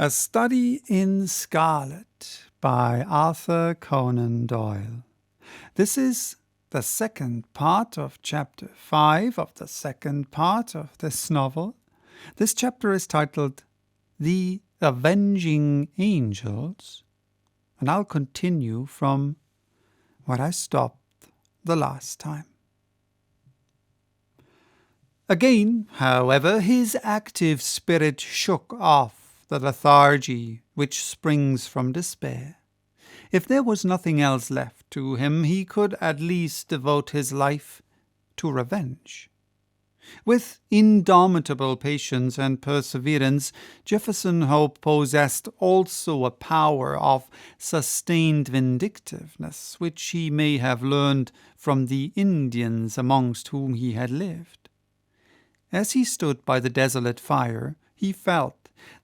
A Study in Scarlet by Arthur Conan Doyle. This is the second part of chapter 5 of the second part of this novel. This chapter is titled The Avenging Angels, and I'll continue from where I stopped the last time. Again, however, his active spirit shook off the lethargy which springs from despair. If there was nothing else left to him, he could at least devote his life to revenge. With indomitable patience and perseverance, Jefferson Hope possessed also a power of sustained vindictiveness, which he may have learned from the Indians amongst whom he had lived. As he stood by the desolate fire, he felt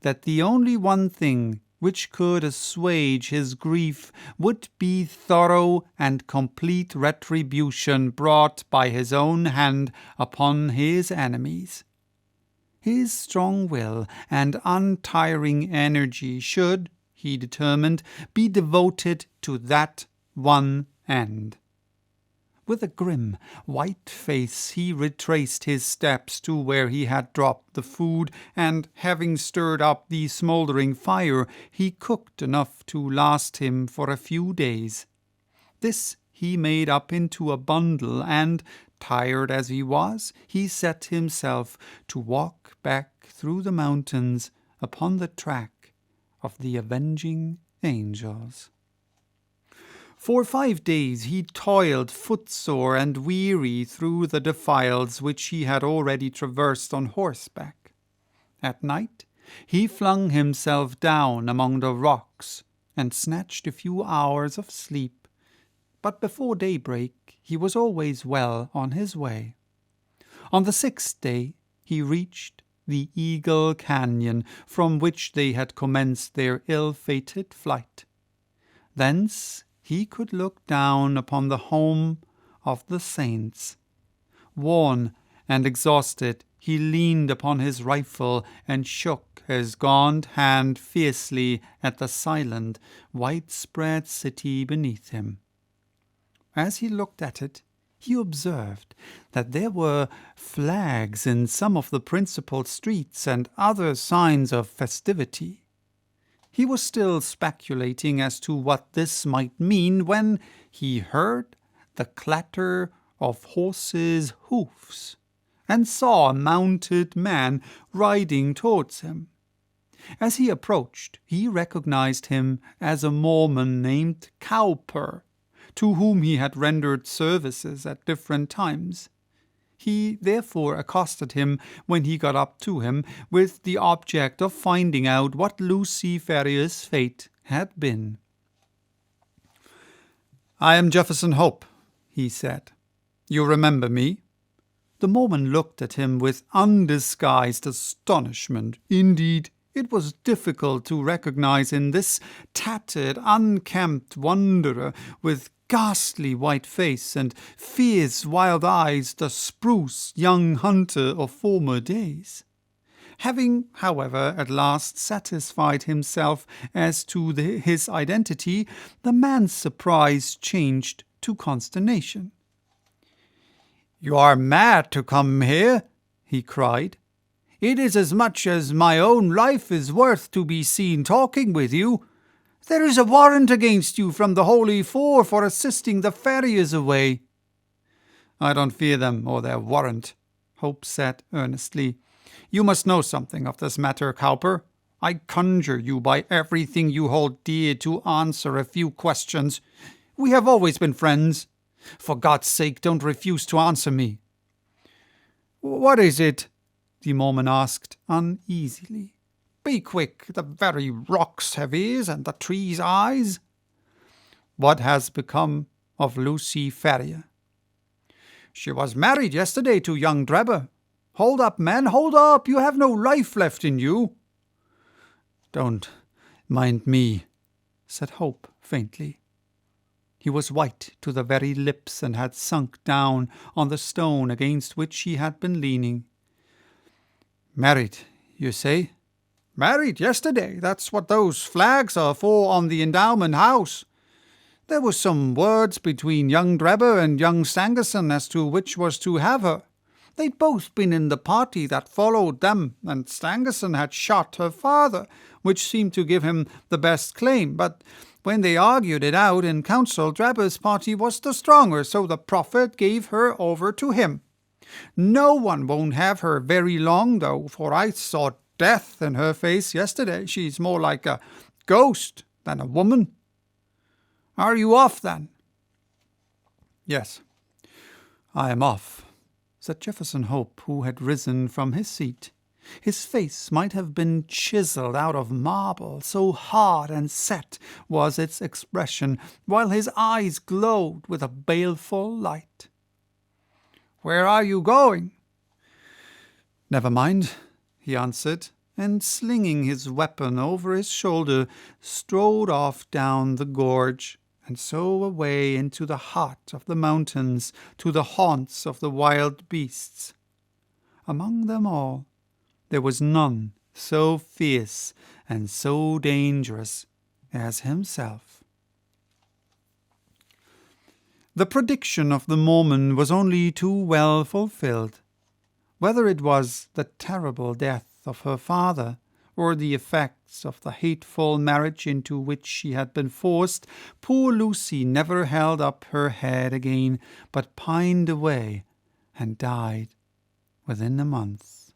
that the only one thing which could assuage his grief would be thorough and complete retribution brought by his own hand upon his enemies. His strong will and untiring energy should, he determined, be devoted to that one end. With a grim, white face, he retraced his steps to where he had dropped the food, and, having stirred up the smouldering fire, he cooked enough to last him for a few days. This he made up into a bundle, and, tired as he was, he set himself to walk back through the mountains upon the track of the Avenging Angels. For 5 days he toiled footsore and weary through the defiles which he had already traversed on horseback. At night he flung himself down among the rocks and snatched a few hours of sleep, but before daybreak he was always well on his way. On the 6th day he reached the Eagle Canyon, from which they had commenced their ill-fated flight. Thence he could look down upon the home of the saints. Worn and exhausted, he leaned upon his rifle and shook his gaunt hand fiercely at the silent, widespread city beneath him. As he looked at it, he observed that there were flags in some of the principal streets and other signs of festivity. He was still speculating as to what this might mean when he heard the clatter of horses' hoofs and saw a mounted man riding towards him. As he approached, he recognized him as a Mormon named Cowper, to whom he had rendered services at different times. He therefore accosted him when he got up to him, with the object of finding out what Lucy Ferrier's fate had been. "I am Jefferson Hope," he said. "You remember me?" The Mormon looked at him with undisguised astonishment. Indeed, it was difficult to recognize in this tattered, unkempt wanderer with ghastly white face and fierce wild eyes the spruce young hunter of former days. Having, however, at last satisfied himself as to his identity, the man's surprise changed to consternation. "You are mad to come here," he cried. "It is as much as my own life is worth to be seen talking with you. There is a warrant against you from the Holy Four for assisting the Ferriers away." "I don't fear them or their warrant," Hope said earnestly. "You must know something of this matter, Cowper. I conjure you by everything you hold dear to answer a few questions. We have always been friends. For God's sake, don't refuse to answer me." "What is it?" the Mormon asked uneasily. "Be quick, the very rocks have ears and the trees eyes." "What has become of Lucy Ferrier?" "She was married yesterday to young Drebber. Hold up, man, hold up! You have no life left in you." "Don't mind me," said Hope faintly. He was white to the very lips and had sunk down on the stone against which he had been leaning. "Married, you say?" Married yesterday. That's what those flags are for on the endowment house. There was some words between young Drebber and young Stangerson as to which was to have her. They'd both been in the party that followed them, and Stangerson had shot her father, which seemed to give him the best claim. But when they argued it out in council, Drebber's party was the stronger, so the prophet gave her over to him. No one won't have her very long, though, for I saw death in her face yesterday. She's more like a ghost than a woman. Are you off, then? Yes, I am off, said Jefferson Hope, who had risen from his seat. His face might have been chiselled out of marble, so hard and set was its expression, while his eyes glowed with a baleful light. Where are you going? Never mind, he answered, and slinging his weapon over his shoulder, strode off down the gorge, and so away into the heart of the mountains, to the haunts of the wild beasts. Among them all, there was none so fierce and so dangerous as himself. The prediction of the Mormon was only too well fulfilled. Whether it was the terrible death of her father, or the effects of the hateful marriage into which she had been forced, poor Lucy never held up her head again, but pined away and died within a month.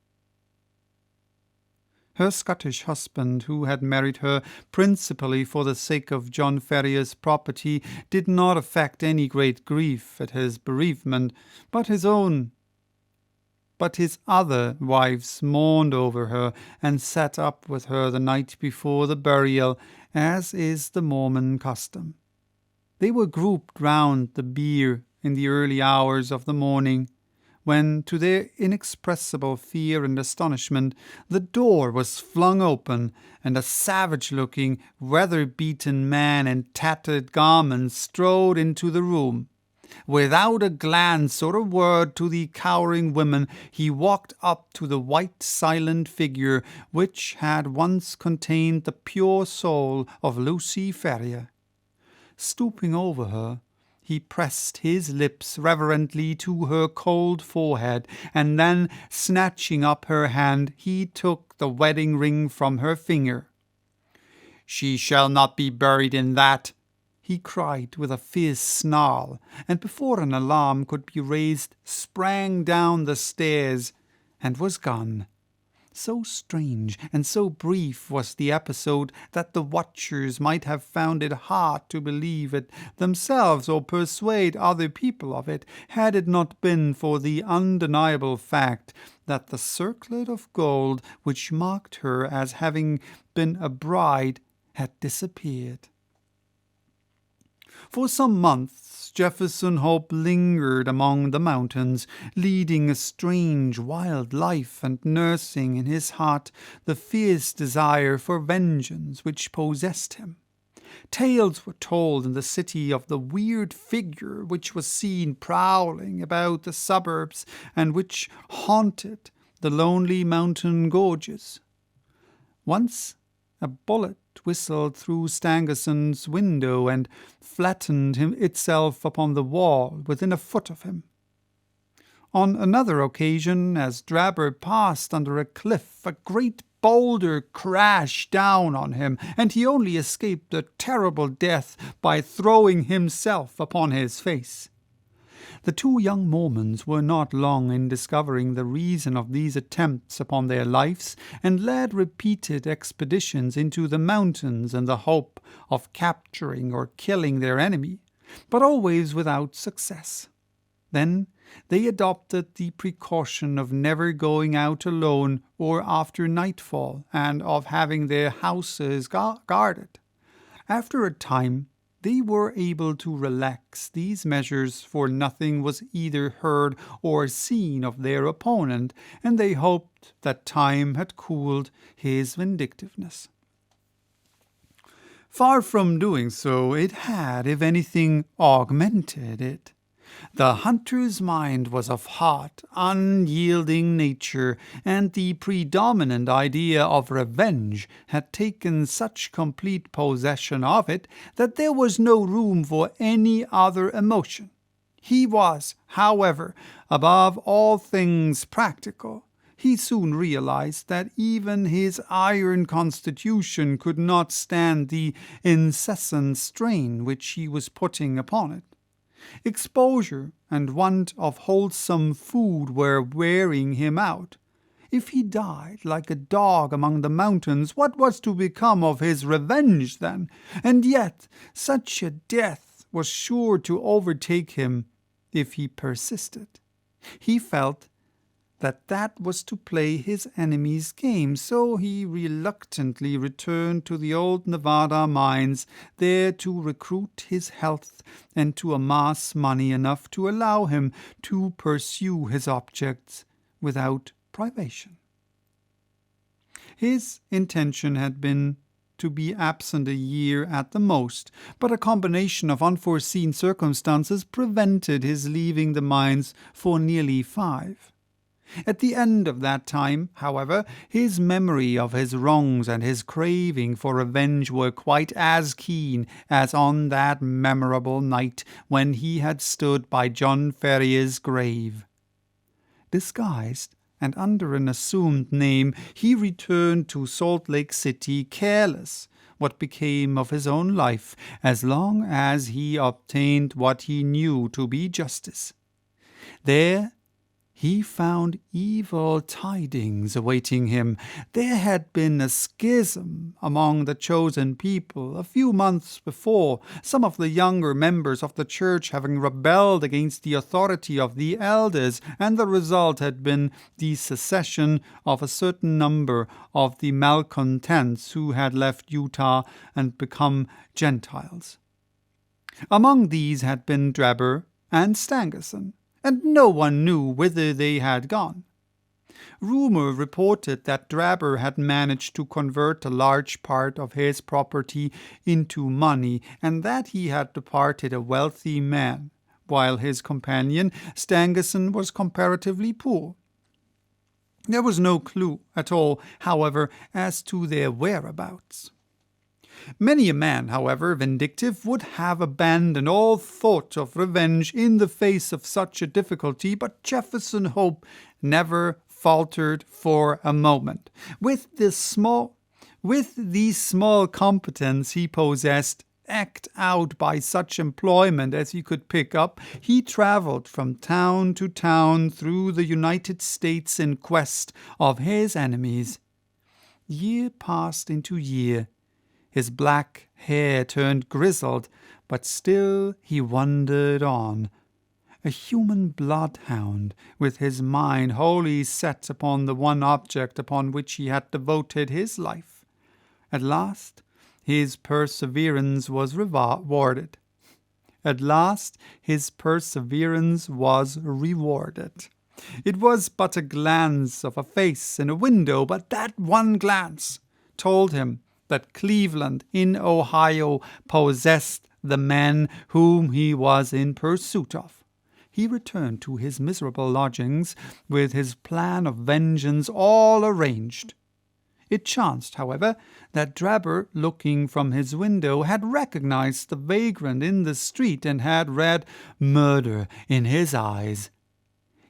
Her Scottish husband, who had married her principally for the sake of John Ferrier's property, did not affect any great grief at his bereavement, but his other wives mourned over her, and sat up with her the night before the burial, as is the Mormon custom. They were grouped round the bier in the early hours of the morning, when, to their inexpressible fear and astonishment, the door was flung open, and a savage-looking, weather-beaten man in tattered garments strode into the room. Without a glance or a word to the cowering women, he walked up to the white, silent figure which had once contained the pure soul of Lucy Ferrier. Stooping over her, he pressed his lips reverently to her cold forehead, and then, snatching up her hand, he took the wedding ring from her finger. "She shall not be buried in that," he cried with a fierce snarl, and before an alarm could be raised, sprang down the stairs and was gone. So strange and so brief was the episode that the watchers might have found it hard to believe it themselves or persuade other people of it, had it not been for the undeniable fact that the circlet of gold which marked her as having been a bride had disappeared. For some months Jefferson Hope lingered among the mountains, leading a strange, wild life, and nursing in his heart the fierce desire for vengeance which possessed him. Tales were told in the city of the weird figure which was seen prowling about the suburbs, and which haunted the lonely mountain gorges. Once a bullet whistled through Stangerson's window and flattened itself upon the wall within a foot of him. On another occasion, as Drebber passed under a cliff, a great boulder crashed down on him, and he only escaped a terrible death by throwing himself upon his face. The two young Mormons were not long in discovering the reason of these attempts upon their lives, and led repeated expeditions into the mountains in the hope of capturing or killing their enemy, but always without success. Then they adopted the precaution of never going out alone or after nightfall, and of having their houses guarded. After a time, they were able to relax these measures, for nothing was either heard or seen of their opponent, and they hoped that time had cooled his vindictiveness. Far from doing so, it had, if anything, augmented it. The hunter's mind was of hot, unyielding nature, and the predominant idea of revenge had taken such complete possession of it that there was no room for any other emotion. He was, however, above all things practical. He soon realized that even his iron constitution could not stand the incessant strain which he was putting upon it. Exposure and want of wholesome food were wearing him out. If he died like a dog among the mountains, what was to become of his revenge then? And yet such a death was sure to overtake him if he persisted. He felt that was to play his enemy's game, so he reluctantly returned to the old Nevada mines, there to recruit his health and to amass money enough to allow him to pursue his objects without privation. His intention had been to be absent a year at the most, but a combination of unforeseen circumstances prevented his leaving the mines for nearly 5. At the end of that time, however, his memory of his wrongs and his craving for revenge were quite as keen as on that memorable night when he had stood by John Ferrier's grave. Disguised and under an assumed name, he returned to Salt Lake City careless what became of his own life, as long as he obtained what he knew to be justice. There he found evil tidings awaiting him. There had been a schism among the chosen people a few months before, some of the younger members of the church having rebelled against the authority of the elders, and the result had been the secession of a certain number of the malcontents who had left Utah and become Gentiles. Among these had been Drebber and Stangerson, and no one knew whither they had gone. Rumor reported that Drebber had managed to convert a large part of his property into money, and that he had departed a wealthy man, while his companion, Stangerson, was comparatively poor. There was no clue at all, however, as to their whereabouts. Many a man, however vindictive, would have abandoned all thought of revenge in the face of such a difficulty, but Jefferson Hope never faltered for a moment. With the small competence he possessed, eked out by such employment as he could pick up, he traveled from town to town through the United States in quest of his enemies. Year passed into year. His black hair turned grizzled, but still he wandered on, a human bloodhound, with his mind wholly set upon the one object upon which he had devoted his life. At last his perseverance was rewarded. It was but a glance of a face in a window, but that one glance told him that Cleveland in Ohio possessed the man whom he was in pursuit of. He returned to his miserable lodgings with his plan of vengeance all arranged. It chanced, however, that Drebber, looking from his window, had recognized the vagrant in the street and had read murder in his eyes.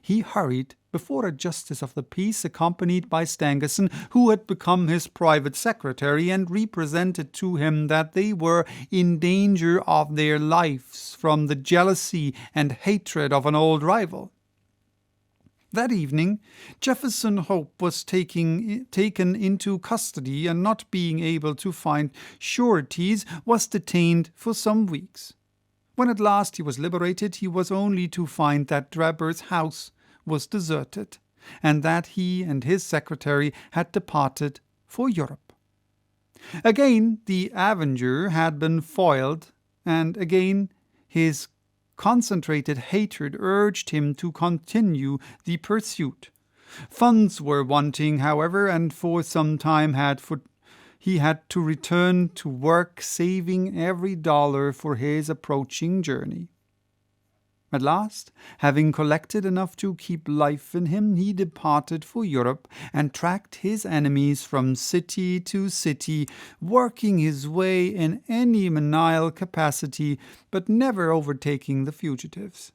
He hurried before a justice of the peace, accompanied by Stangerson, who had become his private secretary, and represented to him that they were in danger of their lives from the jealousy and hatred of an old rival. That evening Jefferson Hope was taken into custody, and not being able to find sureties, was detained for some weeks. When at last he was liberated, he was only to find that Drebber's house was deserted, and that he and his secretary had departed for Europe. Again the Avenger had been foiled, and again his concentrated hatred urged him to continue the pursuit. Funds were wanting, however, and for some time he had to return to work, saving every dollar for his approaching journey. At last, having collected enough to keep life in him, he departed for Europe and tracked his enemies from city to city, working his way in any menial capacity, but never overtaking the fugitives.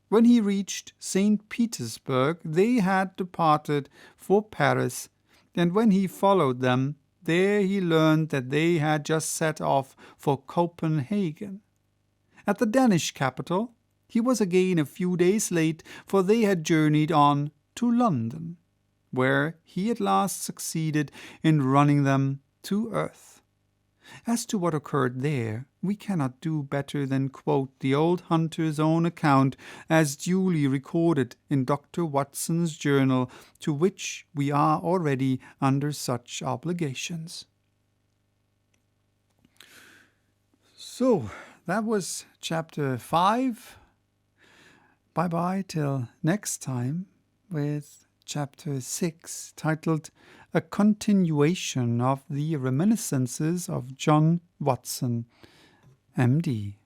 When he reached St. Petersburg, they had departed for Paris, and when he followed them, there he learned that they had just set off for Copenhagen. At the Danish capital, he was again a few days late, for they had journeyed on to London, where he at last succeeded in running them to earth. As to what occurred there, we cannot do better than quote the old hunter's own account as duly recorded in Dr. Watson's journal, to which we are already under such obligations. So, that was chapter 5. Bye-bye till next time with chapter 6, titled A Continuation of the Reminiscences of John Watson, M.D.